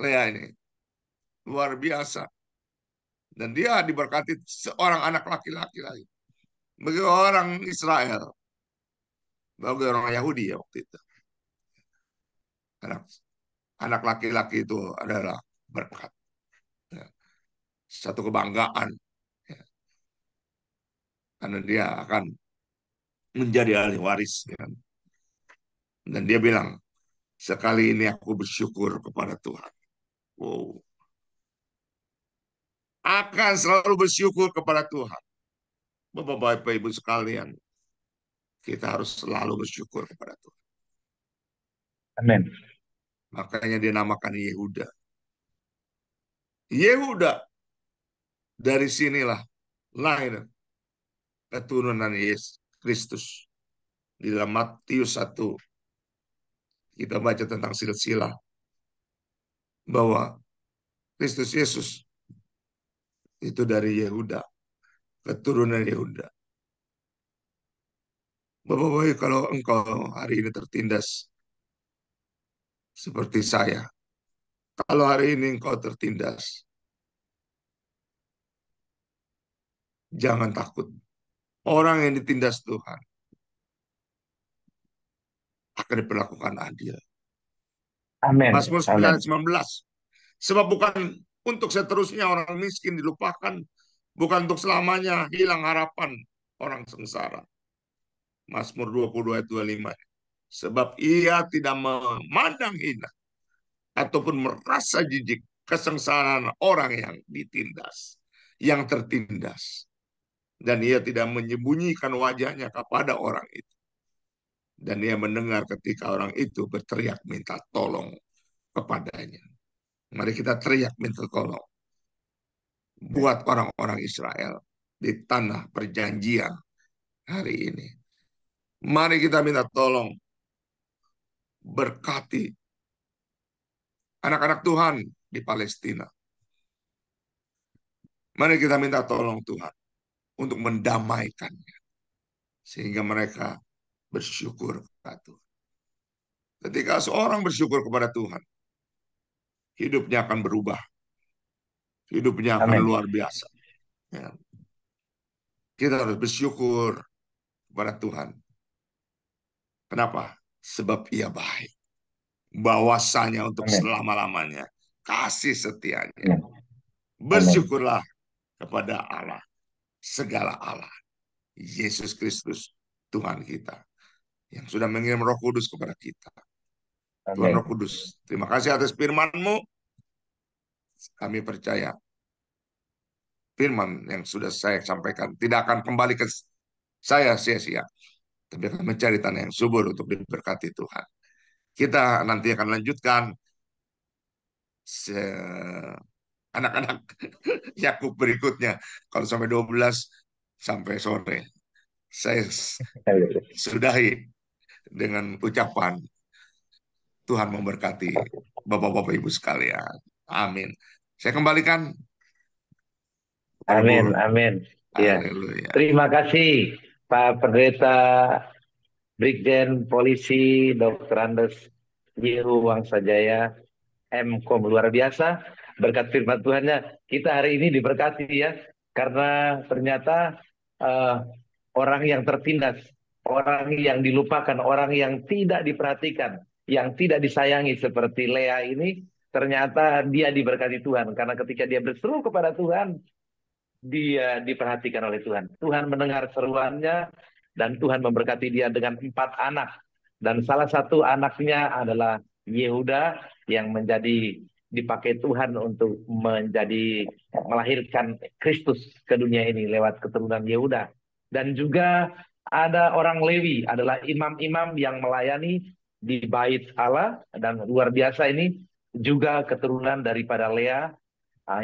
Lea ini luar biasa. Dan dia diberkati seorang anak laki-laki lagi. Bagi orang Israel, bagi orang Yahudi ya waktu itu. Anak anak laki-laki itu adalah berkat. Ya. Satu kebanggaan. Ya. Karena dia akan menjadi ahli waris. Ya. Dan dia bilang, sekali ini aku bersyukur kepada Tuhan. Wow. Akan selalu bersyukur kepada Tuhan. Bapak-bapak ibu sekalian, kita harus selalu bersyukur kepada Tuhan. Amin. Makanya dia namakan Yehuda. Yehuda, dari sinilah lahir keturunan Yesus Kristus. Di dalam Matius 1, kita baca tentang silsilah bahwa Kristus Yesus itu dari Yehuda, keturunan Yehuda. Bapak-bapak, kalau engkau hari ini tertindas seperti saya, kalau hari ini engkau tertindas, jangan takut. Orang yang ditindas Tuhan akan diperlakukan adil. Amin. Mazmur 9 ayat Amin. 19. Sebab bukan untuk seterusnya orang miskin dilupakan, bukan untuk selamanya hilang harapan orang sengsara. Mazmur 22 ayat 25. Sebab ia tidak memandang hina ataupun merasa jijik kesengsaraan orang yang ditindas, yang tertindas. Dan ia tidak menyembunyikan wajahnya kepada orang itu. Dan ia mendengar ketika orang itu berteriak minta tolong kepadanya. Mari kita teriak minta tolong buat orang-orang Israel di tanah perjanjian hari ini. Mari kita minta tolong berkati anak-anak Tuhan di Palestina. Mari kita minta tolong Tuhan untuk mendamaikannya sehingga mereka bersyukur kepada Tuhan. Ketika seorang bersyukur kepada Tuhan, hidupnya akan berubah. Hidupnya akan Amin. luar biasa. Ya. Kita harus bersyukur kepada Tuhan. Kenapa? Sebab ia baik. Bahwasanya untuk Amin. selama-lamanya kasih setianya. Amin. Amin. Bersyukurlah kepada Allah, segala Allah, Yesus Kristus, Tuhan kita, yang sudah mengirim Roh Kudus kepada kita. Tuhan Roh Amin. Kudus, terima kasih atas firman-Mu. Kami percaya firman yang sudah saya sampaikan tidak akan kembali ke saya sia-sia, tapi akan mencari tanah yang subur untuk diberkati Tuhan. Kita nanti akan lanjutkan anak-anak Yakub berikutnya. Kalau sampai 12 sampai sore. Saya sudahi dengan ucapan Tuhan memberkati Bapak-bapak Ibu sekalian. Amin. Saya kembalikan kepada Amin. guru. Amin. Ya. Haleluya. Terima kasih Pak Pendeta Brigjen Polisi Dr. Andes Yehu Wangsajaya M.Com, luar biasa. Berkat firman Tuhannya kita hari ini diberkati ya, karena ternyata eh, orang yang tertindas, orang yang dilupakan, orang yang tidak diperhatikan, yang tidak disayangi seperti Lea ini, ternyata dia diberkati Tuhan karena ketika dia berseru kepada Tuhan, dia diperhatikan oleh Tuhan. Tuhan mendengar seruannya dan Tuhan memberkati dia dengan 4 anak. Dan salah satu anaknya adalah Yehuda yang menjadi dipakai Tuhan untuk menjadi melahirkan Kristus ke dunia ini lewat keturunan Yehuda. Dan juga ada orang Lewi, adalah imam-imam yang melayani di bait Allah, dan luar biasa ini juga keturunan daripada Lea,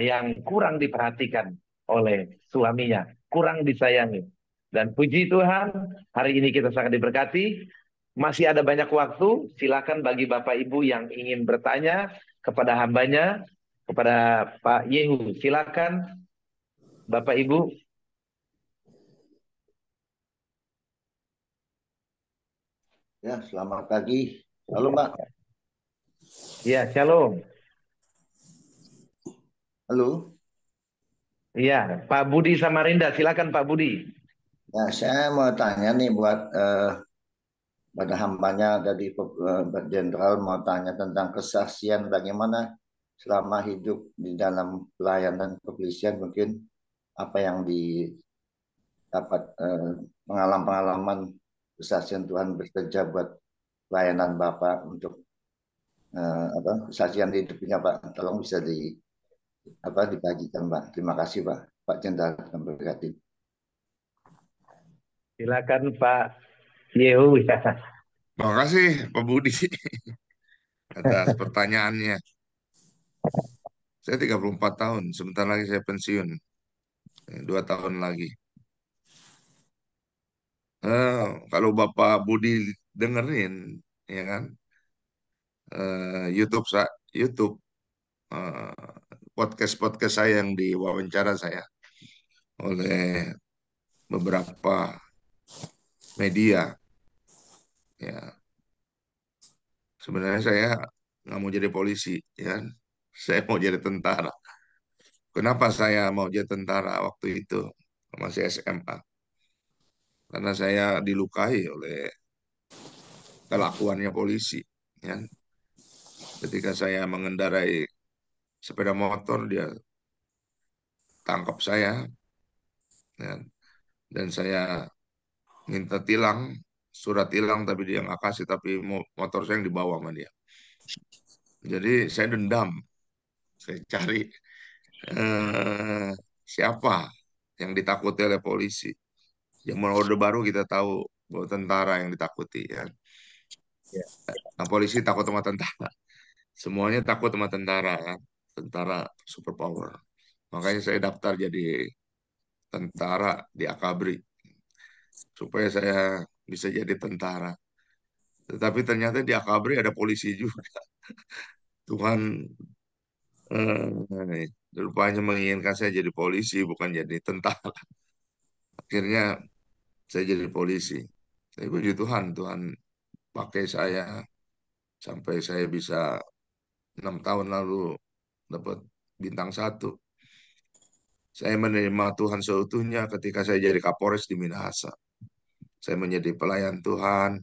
yang kurang diperhatikan oleh suaminya, kurang disayangi. Dan puji Tuhan, hari ini kita sangat diberkati. Masih ada banyak waktu, silakan bagi Bapak Ibu yang ingin bertanya kepada hambanya, kepada Pak Yehu. Silakan Bapak Ibu. Ya, selamat pagi. Halo, Mbak. Ya, shalom. Halo. Ya, Pak Budi Samarinda, silakan Pak Budi. Ya, saya mau tanya nih buat pada hambanya dari Jenderal mau tanya tentang kesaksian bagaimana selama hidup di dalam pelayanan kepolisian mungkin apa yang didapat pengalaman-pengalaman kesaksian Tuhan bekerja buat pelayanan Bapak untuk apa kesaksian di hidupnya Pak. Tolong bisa dibagikan Pak. Terima kasih Pak. Pak Jenderal memberkati. Silakan Pak Yehu. Ya. Terima kasih Pak Budi atas pertanyaannya. Saya 34 tahun, sebentar lagi saya pensiun. 2 tahun lagi. Kalau Bapak Budi dengerin, ya kan, YouTube eh, podcast saya yang diwawancara saya oleh beberapa media. Ya, sebenarnya saya nggak mau jadi polisi, ya kan. Saya mau jadi tentara. Kenapa saya mau jadi tentara waktu itu masih SMA? Karena saya dilukai oleh kelakuannya polisi. Ya. Ketika saya mengendarai sepeda motor, dia tangkap saya, ya. Dan saya minta tilang, surat tilang, tapi dia nggak kasih, tapi motor saya yang dibawa sama dia. Jadi saya dendam, saya cari eh, siapa yang ditakuti oleh polisi. Zaman Orde Baru kita tahu bahwa tentara yang ditakuti, ya. Nah, polisi takut sama tentara. Semuanya takut sama tentara, kan. Tentara superpower. Makanya saya daftar jadi tentara di Akabri supaya saya bisa jadi tentara. Tetapi ternyata di Akabri ada polisi juga. Tuhan rupanya menginginkan saya jadi polisi bukan jadi tentara. Akhirnya saya jadi polisi. Tapi puji Tuhan, Tuhan pakai saya sampai saya bisa 6 tahun lalu dapat bintang 1. Saya menerima Tuhan seutuhnya ketika saya jadi Kapolres di Minahasa. Saya menjadi pelayan Tuhan.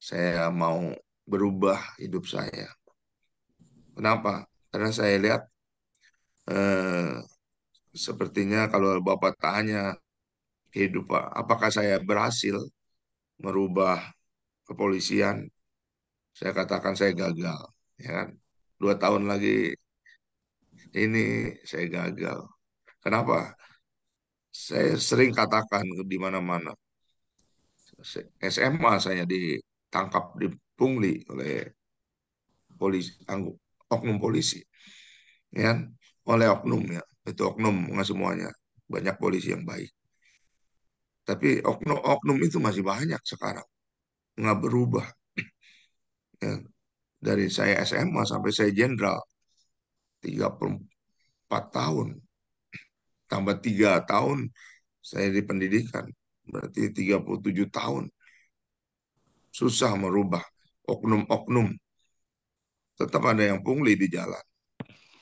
Saya mau berubah hidup saya. Kenapa? Karena saya lihat eh, sepertinya kalau Bapak tanya kehidupan, apakah saya berhasil merubah kepolisian? Saya katakan saya gagal. Ya kan? 2 tahun lagi ini saya gagal. Kenapa? Saya sering katakan di mana-mana. SMA saya ditangkap di Pungli oleh polisi, oknum polisi, ya kan? Oleh oknum, ya. Itu oknum nggak semuanya. Banyak polisi yang baik. Tapi oknum itu masih banyak sekarang. Nggak berubah. Ya. Dari saya SMA sampai saya jenderal, 34 tahun. Tambah 3 tahun saya di pendidikan. Berarti 37 tahun. Susah merubah oknum-oknum. Tetap ada yang pungli di jalan.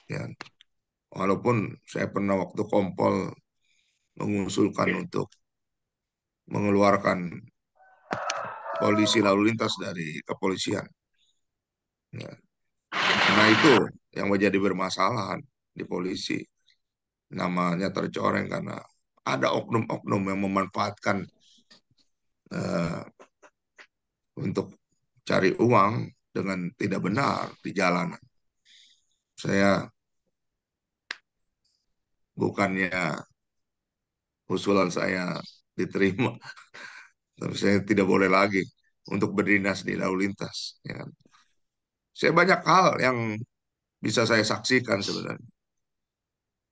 Ya. Walaupun saya pernah waktu kompol mengusulkan untuk mengeluarkan polisi lalu lintas dari kepolisian. Ya. Nah itu yang menjadi bermasalahan di polisi. Namanya tercoreng karena ada oknum-oknum yang memanfaatkan eh, untuk cari uang dengan tidak benar di jalanan. Saya bukannya usulan saya diterima, tapi saya tidak boleh lagi untuk berdinas di lalu lintas. Ya kan? Saya banyak hal yang bisa saya saksikan sebenarnya.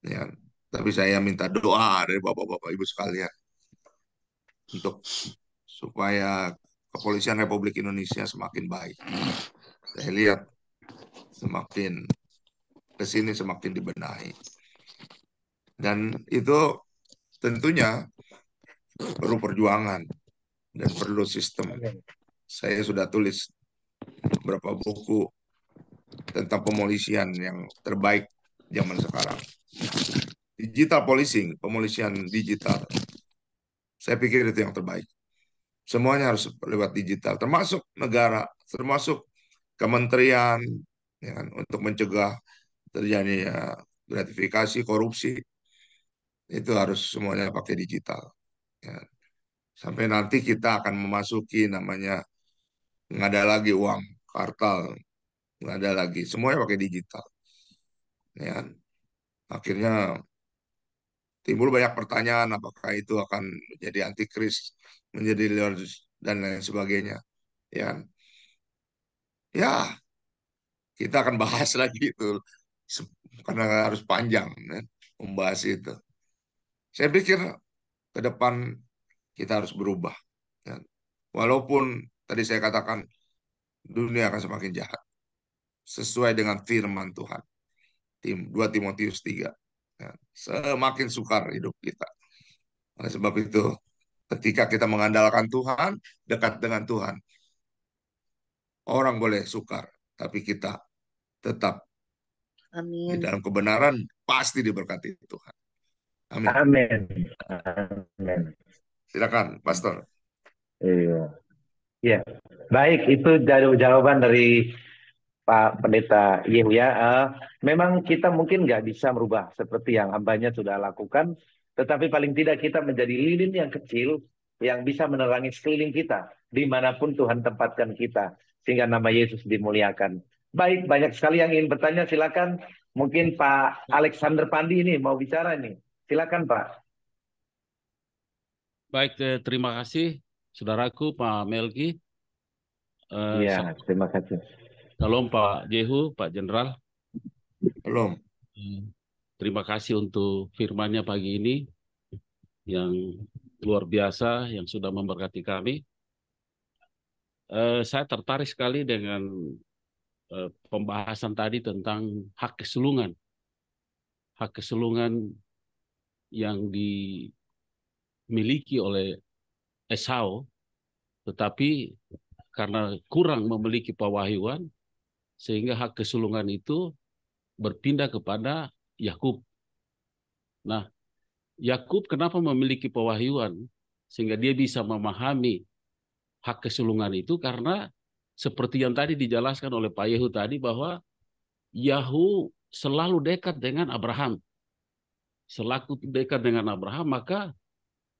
Ya kan? Tapi saya minta doa dari Bapak-Bapak Ibu sekalian untuk supaya kepolisian Republik Indonesia semakin baik. Saya lihat semakin ke sini semakin dibenahi. Dan itu tentunya perlu perjuangan dan perlu sistem. Amin. Saya sudah tulis beberapa buku tentang pemolisian yang terbaik zaman sekarang. Digital policing, pemolisian digital. Saya pikir itu yang terbaik. Semuanya harus lewat digital, termasuk negara, termasuk kementerian, ya kan, untuk mencegah terjadinya gratifikasi, korupsi. Itu harus semuanya pakai digital. Ya. Sampai nanti kita akan memasuki namanya nggak ada lagi uang kartal, nggak ada lagi, semuanya pakai digital. Ya. Akhirnya timbul banyak pertanyaan apakah itu akan menjadi antikris, menjadi liar dan lain sebagainya. Ya, ya kita akan bahas lagi itu karena harus panjang kan, membahas itu. Saya pikir ke depan kita harus berubah. Ya. Walaupun tadi saya katakan dunia akan semakin jahat sesuai dengan firman Tuhan. 2 Timotius 3. Ya. Semakin sukar hidup kita. Oleh sebab itu, ketika kita mengandalkan Tuhan, dekat dengan Tuhan, orang boleh sukar, tapi kita tetap di Amin. dalam kebenaran, pasti diberkati Tuhan. Amin. Amin. Amin. Silakan, Pastor. Iya. Iya. Baik, itu jawaban dari Pak Pendeta Yehu ya. Memang kita mungkin nggak bisa merubah seperti yang hambanya sudah lakukan, tetapi paling tidak kita menjadi lilin yang kecil yang bisa menerangi sekeliling kita, dimanapun Tuhan tempatkan kita, sehingga nama Yesus dimuliakan. Baik, banyak sekali yang ingin bertanya, silakan. Mungkin Pak Alexander Pandi ini mau bicara nih. Silakan Pak. Baik, terima kasih saudaraku Pak Melki. Iya, terima kasih. Salam Pak Jehu, Pak Jenderal. Belum. Terima kasih untuk firman-Nya pagi ini yang luar biasa, yang sudah memberkati kami. Saya tertarik sekali dengan pembahasan tadi tentang hak kesulungan. Hak kesulungan yang dimiliki oleh Esau, tetapi karena kurang memiliki pewahyuan, sehingga hak kesulungan itu berpindah kepada Yakub. Nah, Yakub kenapa memiliki pewahyuan sehingga dia bisa memahami hak kesulungan itu? Karena seperti yang tadi dijelaskan oleh Pak Yehu tadi, bahwa Yahu selalu dekat dengan Abraham. Selaku dekat dengan Abraham, maka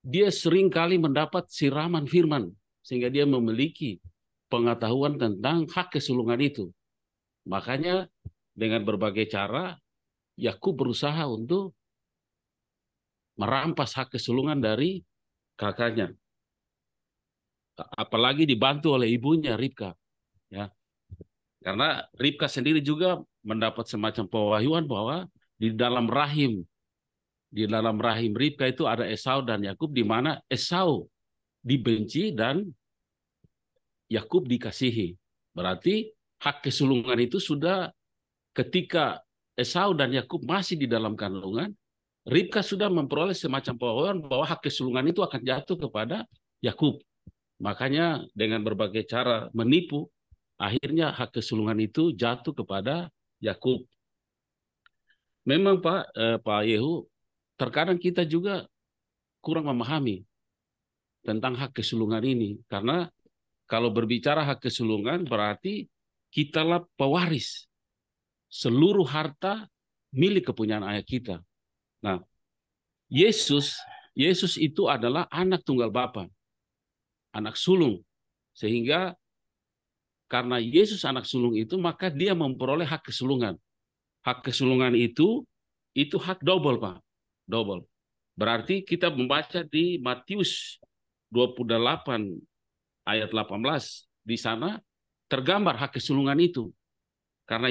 dia sering kali mendapat siraman firman, sehingga dia memiliki pengetahuan tentang hak kesulungan itu. Makanya dengan berbagai cara, Yakub berusaha untuk merampas hak kesulungan dari kakaknya. Apalagi dibantu oleh ibunya Ribka. Ya. Karena Ribka sendiri juga mendapat semacam pewahyuan bahwa di dalam rahim Ribka itu ada Esau dan Yakub, di mana Esau dibenci dan Yakub dikasihi. Berarti hak kesulungan itu sudah ketika Esau dan Yakub masih di dalam kandungan, Ribka sudah memperoleh semacam pewahyuan bahwa hak kesulungan itu akan jatuh kepada Yakub. Makanya dengan berbagai cara menipu, akhirnya hak kesulungan itu jatuh kepada Yakub. Memang Pak Yehu, terkadang kita juga kurang memahami tentang hak kesulungan ini. Karena kalau berbicara hak kesulungan berarti kitalah pewaris seluruh harta milik kepunyaan ayah kita. Nah, Yesus itu adalah anak tunggal Bapa, anak sulung. Sehingga karena Yesus anak sulung itu, maka dia memperoleh hak kesulungan. hak kesulungan itu hak double, Pak. Double. Berarti kita membaca di Matius 28 ayat 18, di sana tergambar hak kesulungan itu. Karena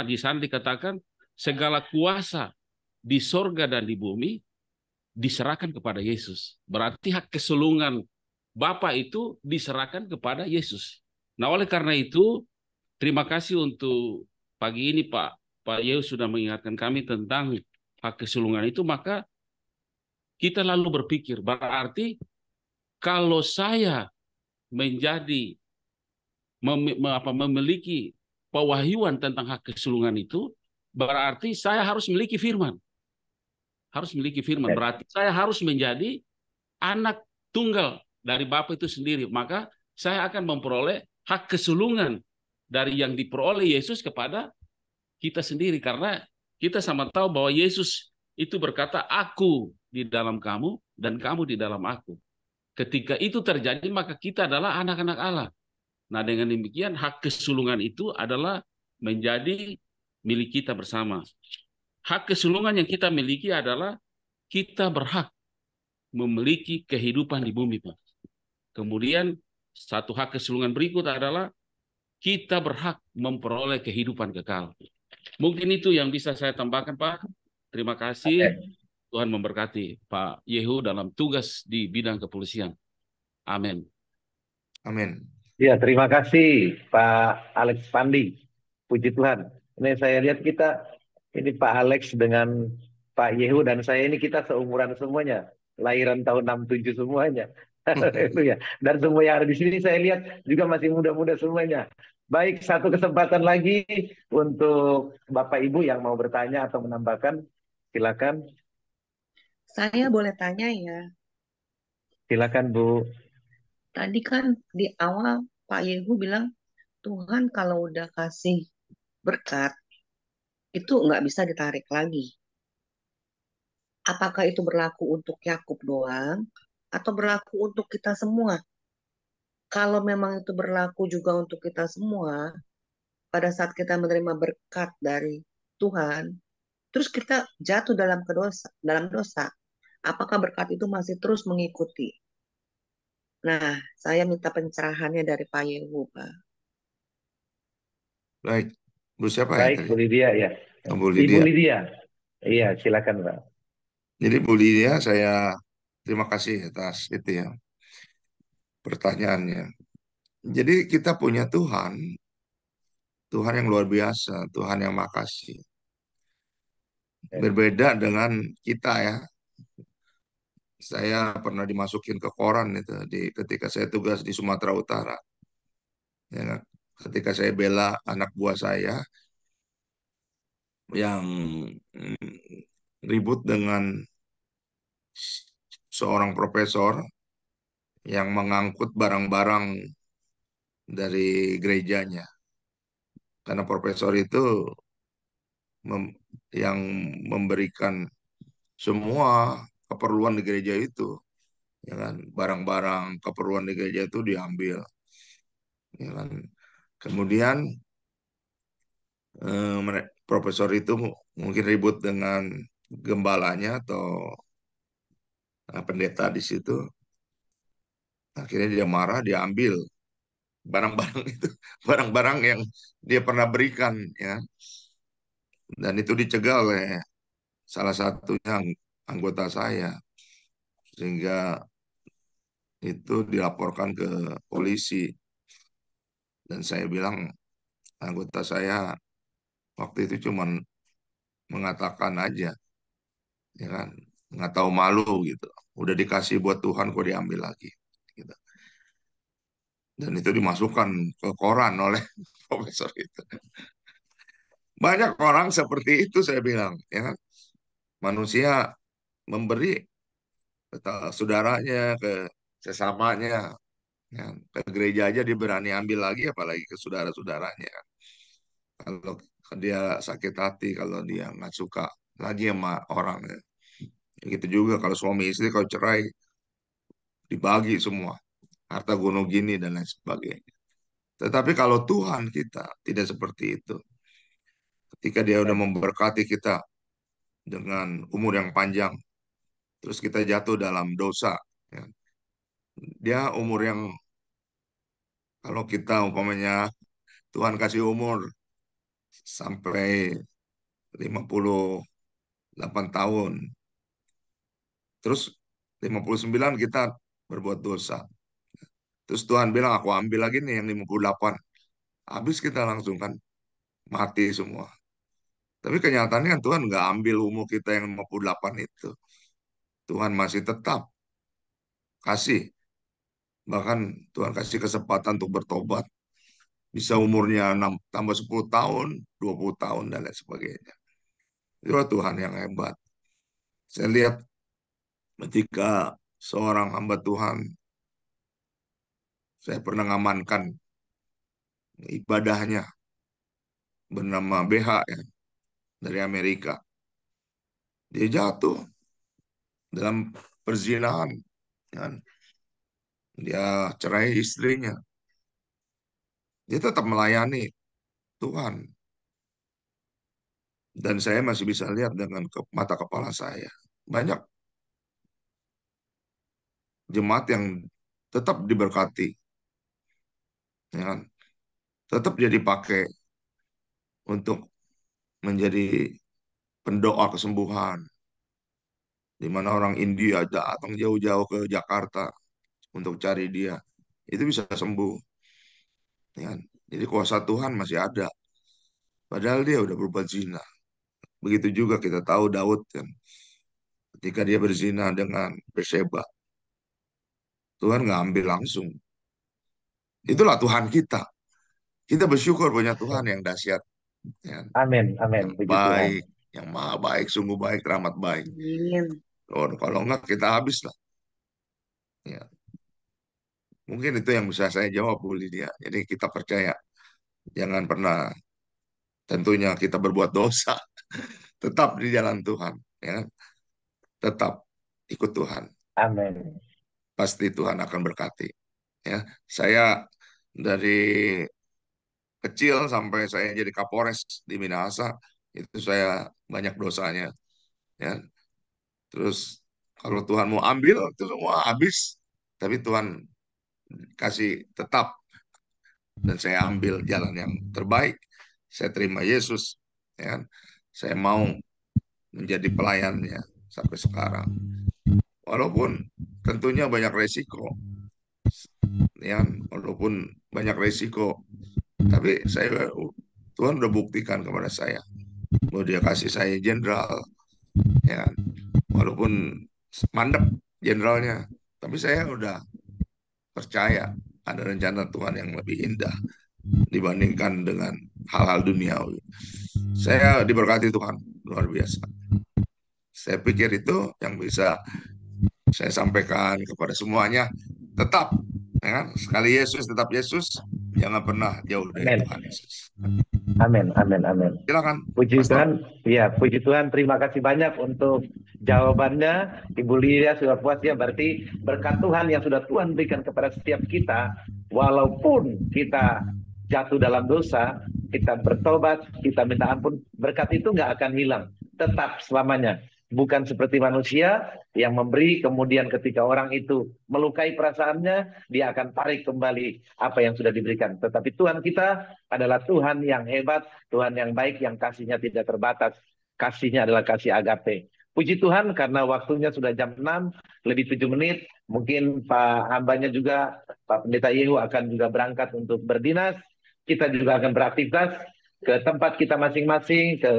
di sana dikatakan segala kuasa di sorga dan di bumi diserahkan kepada Yesus. Berarti hak kesulungan Bapa itu diserahkan kepada Yesus. Nah, oleh karena itu, terima kasih untuk pagi ini Pak Yehu sudah mengingatkan kami tentang hak kesulungan itu. Maka kita lalu berpikir, berarti kalau saya menjadi memiliki pewahyuan tentang hak kesulungan itu, berarti saya harus memiliki firman. Harus memiliki firman. Berarti saya harus menjadi anak tunggal dari Bapa itu sendiri. Maka saya akan memperoleh hak kesulungan dari yang diperoleh Yesus kepada kita sendiri. Karena kita sama tahu bahwa Yesus itu berkata, aku di dalam kamu dan kamu di dalam aku. Ketika itu terjadi, maka kita adalah anak-anak Allah. Nah, dengan demikian hak kesulungan itu adalah menjadi milik kita bersama. Hak kesulungan yang kita miliki adalah kita berhak memiliki kehidupan di bumi, Pak. Kemudian satu hak kesulungan berikut adalah kita berhak memperoleh kehidupan kekal. Mungkin itu yang bisa saya tambahkan, Pak. Terima kasih. Tuhan memberkati Pak Yehu dalam tugas di bidang kepolisian. Amin. Amin. Ya, terima kasih Pak Alex Pandi. Puji Tuhan. Ini saya lihat ini Pak Alex dengan Pak Yehu dan saya ini kita seumuran semuanya. Lahiran tahun 67 semuanya. Itu ya. Dan semua yang ada di sini saya lihat juga masih muda-muda semuanya. Baik, satu kesempatan lagi untuk Bapak Ibu yang mau bertanya atau menambahkan. Silakan. Saya boleh tanya ya. Silakan Bu. Tadi kan di awal Pak Yehu bilang Tuhan kalau udah kasih berkat itu nggak bisa ditarik lagi. Apakah itu berlaku untuk Yakub doang atau berlaku untuk kita semua? Kalau memang itu berlaku juga untuk kita semua, pada saat kita menerima berkat dari Tuhan, terus kita jatuh dalam dosa, apakah berkat itu masih terus mengikuti? Nah, saya minta pencerahannya dari Pak Yehu, Pak. Baik, Bu siapa ya Baik, tadi? Bu Lydia ya. Oh, Bu Ibu Lydia. Lydia. Iya, silakan Pak. Jadi Bu Lydia, saya terima kasih atas itu ya pertanyaannya. Jadi kita punya Tuhan, Tuhan yang luar biasa, Tuhan yang makasih. Berbeda dengan kita ya. Saya pernah dimasukin ke koran itu ketika saya tugas di Sumatera Utara. Ya, kan? Ketika saya bela anak buah saya yang ribut dengan seorang profesor yang mengangkut barang-barang dari gerejanya. Karena profesor itu yang memberikan semua keperluan di gereja itu, ya kan, barang-barang keperluan di gereja itu diambil, ya kan. Kemudian profesor itu mungkin ribut dengan gembalanya atau pendeta di situ. Akhirnya dia marah, dia ambil barang-barang itu, barang-barang yang dia pernah berikan, ya. Dan itu dicegah oleh salah satunya anggota saya, sehingga itu dilaporkan ke polisi. Dan saya bilang anggota saya waktu itu cuma mengatakan aja, ya kan, nggak tahu malu gitu. Udah dikasih buat Tuhan kok diambil lagi, gitu. Dan itu dimasukkan ke koran oleh profesor itu. Banyak orang seperti itu saya bilang, ya kan. Manusia memberi ke saudaranya, ke sesamanya, ya, ke gereja aja dia berani ambil lagi, apalagi ke saudara-saudaranya. Kalau dia sakit hati, kalau dia nggak suka lagi sama orang, ya. Gitu juga kalau suami istri kalau cerai dibagi semua harta gunung gini dan lain sebagainya. Tetapi kalau Tuhan kita tidak seperti itu. ketika dia udah memberkati kita dengan umur yang panjang, terus kita jatuh dalam dosa, ya. Dia umur yang, kalau kita umpamanya Tuhan kasih umur sampai 58 tahun, terus 59 kita berbuat dosa. Terus Tuhan bilang, aku ambil lagi nih yang 58. Habis kita langsung kan mati semua. Tapi kenyataannya kan Tuhan nggak ambil umur kita yang 58 itu. Tuhan masih tetap kasih. Bahkan Tuhan kasih kesempatan untuk bertobat. Bisa umurnya 6, tambah 10 tahun, 20 tahun, dan lain sebagainya. Itulah Tuhan yang hebat. Saya lihat ketika seorang hamba Tuhan, saya pernah ngamankan ibadahnya, bernama BH, ya, dari Amerika. Dia jatuh dalam perzinahan, kan. Dia cerai istrinya. Dia tetap melayani Tuhan. Dan saya masih bisa lihat dengan mata kepala saya. Banyak jemaat yang tetap diberkati, ya kan? Tetap jadi pakai untuk menjadi pendoa kesembuhan. Di mana orang India datang jauh-jauh ke Jakarta untuk cari dia. Itu bisa sembuh, ya kan? Jadi kuasa Tuhan masih ada. Padahal dia udah berbuat zina. Begitu juga kita tahu Daud kan, ketika dia berzina dengan Bathsheba, Tuhan nggak ambil langsung. Itulah Tuhan kita. Kita bersyukur punya Tuhan yang dahsyat, ya, Amin, amin. yang Puji Tuhan. baik, yang maha baik, sungguh baik, teramat baik. Amin. Oh, kalau enggak kita habis lah. Ya, mungkin itu yang bisa saya jawab, Bu Lydia. Jadi kita percaya, jangan pernah, tentunya kita berbuat dosa, tetap di jalan Tuhan, ya, tetap ikut Tuhan. Amin. Pasti Tuhan akan berkati. Ya, saya dari kecil sampai saya jadi Kapolres di Minahasa, itu saya banyak dosanya, ya. Terus kalau Tuhan mau ambil itu semua habis, tapi Tuhan kasih tetap, dan saya ambil jalan yang terbaik. Saya terima Yesus, ya. Saya mau menjadi pelayannya sampai sekarang. Walaupun tentunya banyak resiko, ya, walaupun banyak resiko, tapi Tuhan udah buktikan kepada saya bahwa Dia kasih saya jenderal, ya, walaupun mandek jenderalnya, tapi saya udah percaya ada rencana Tuhan yang lebih indah dibandingkan dengan hal-hal duniawi. Saya diberkati Tuhan luar biasa. Saya pikir itu yang bisa saya sampaikan kepada semuanya. Tetap, ya kan? Sekali Yesus, tetap Yesus. Jangan pernah jauh dari Amin. Tuhan Yesus. Amin, amin, amin. Silakan, Puji Pastor. Tuhan, ya puji Tuhan. Terima kasih banyak untuk jawabannya, Ibu Lydia. Sudah puas ya, berarti berkat Tuhan yang sudah Tuhan berikan kepada setiap kita, walaupun kita jatuh dalam dosa, kita bertobat, kita minta ampun, berkat itu nggak akan hilang, tetap selamanya. Bukan seperti manusia yang memberi, kemudian ketika orang itu melukai perasaannya, dia akan tarik kembali apa yang sudah diberikan. Tetapi Tuhan kita adalah Tuhan yang hebat, Tuhan yang baik, yang kasihnya tidak terbatas. Kasihnya adalah kasih agape. Puji Tuhan karena waktunya sudah jam 6 lebih 7 menit. Mungkin Pak hambanya juga, Pak Pendeta Yehu akan juga berangkat untuk berdinas. Kita juga akan beraktivitas ke tempat kita masing-masing, ke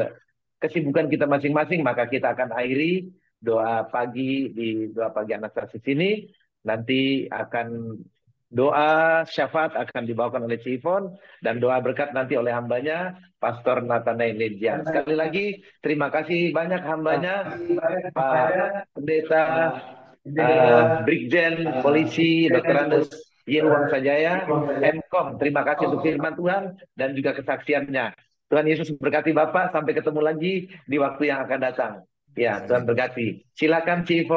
kesibukan kita masing-masing. Maka kita akan akhiri doa pagi di doa pagi Anastasis ini. Nanti akan doa syafaat akan dibawakan oleh Cifon, dan doa berkat nanti oleh hambanya Pastor Nathanael Lidja. Sekali lagi terima kasih banyak hambanya, Pak Pendeta Brigjen Polisi Dr. Andes Yehu Wangsajaya, Mkom. Terima kasih untuk firman Tuhan dan juga kesaksiannya. Tuhan Yesus berkati Bapak. Sampai ketemu lagi di waktu yang akan datang. Ya, Tuhan berkati. Silakan Cifon.